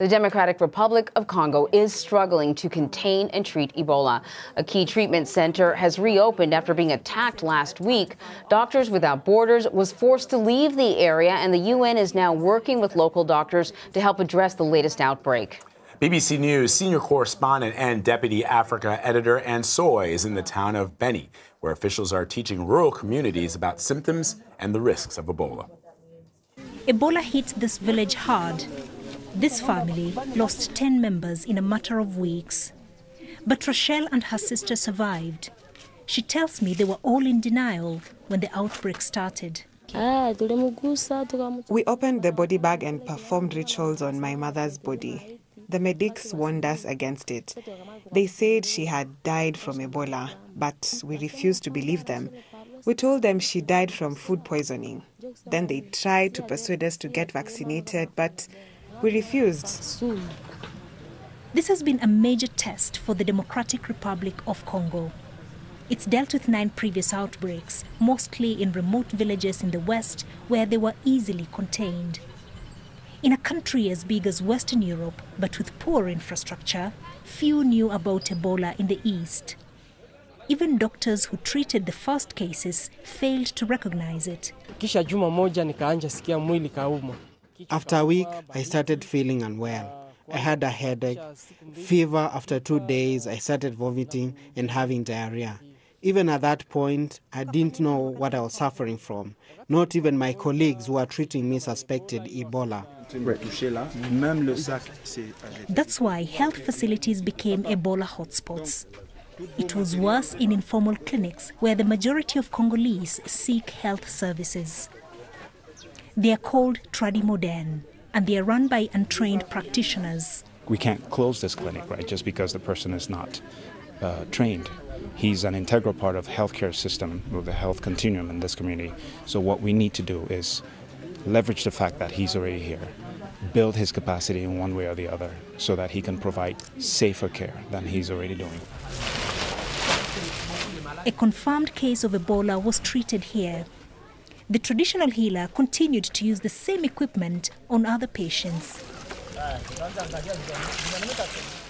The Democratic Republic of Congo is struggling to contain and treat Ebola. A key treatment center has reopened after being attacked last week. Doctors Without Borders was forced to leave the area, and the UN is now working with local doctors to help address the latest outbreak. BBC News senior correspondent and deputy Africa editor Anne Soy is in the town of Beni, where officials are teaching rural communities about symptoms and the risks of Ebola. Ebola hit this village hard. This family lost 10 members in a matter of weeks. But Rochelle and her sister survived. She tells me they were all in denial when the outbreak started. We opened the body bag and performed rituals on my mother's body. The medics warned us against it. They said she had died from Ebola, but we refused to believe them. We told them she died from food poisoning. Then they tried to persuade us to get vaccinated, but we refused. This has been a major test for the Democratic Republic of Congo. It's dealt with 9 previous outbreaks, mostly in remote villages in the west where they were easily contained. In a country as big as Western Europe, but with poor infrastructure, few knew about Ebola in the east. Even doctors who treated the first cases failed to recognize it. After a week, I started feeling unwell. I had a headache, fever. After 2 days, I started vomiting and having diarrhea. Even at that point, I didn't know what I was suffering from. Not even my colleagues who were treating me suspected Ebola. That's why health facilities became Ebola hotspots. It was worse in informal clinics where the majority of Congolese seek health services. They are called Tradimodern, and they are run by untrained practitioners. We can't close this clinic, right, just because the person is not trained. He's an integral part of the healthcare system, or the health continuum in this community. So what we need to do is leverage the fact that he's already here, build his capacity in one way or the other so that he can provide safer care than he's already doing. A confirmed case of Ebola was treated here. The traditional healer continued to use the same equipment on other patients.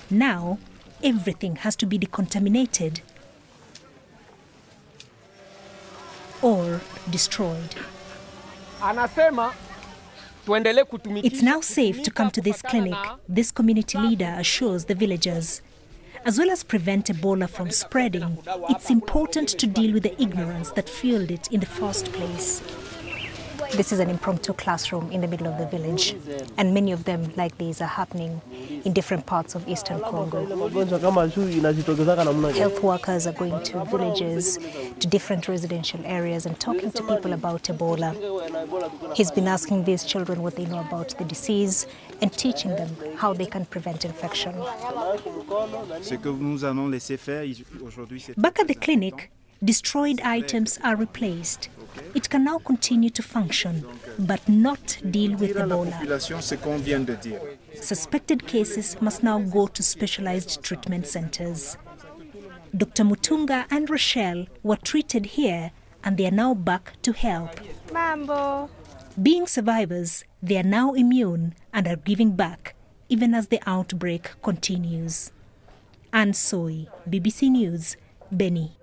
Now, everything has to be decontaminated or destroyed. It's now safe to come to this clinic, this community leader assures the villagers. As well as prevent Ebola from spreading, it's important to deal with the ignorance that fueled it in the first place. This is an impromptu classroom in the middle of the village, and many of them like these are happening in different parts of eastern Congo. Health workers are going to villages, to different residential areas and talking to people about Ebola. He's been asking these children what they know about the disease and teaching them how they can prevent infection. Back at the clinic, destroyed items are replaced. It can now continue to function, but not deal with Ebola. Suspected cases must now go to specialized treatment centers. Dr. Mutunga and Rochelle were treated here, and they are now back to help. Mambo. Being survivors, they are now immune and are giving back, even as the outbreak continues. Anne Soy, BBC News, Beni.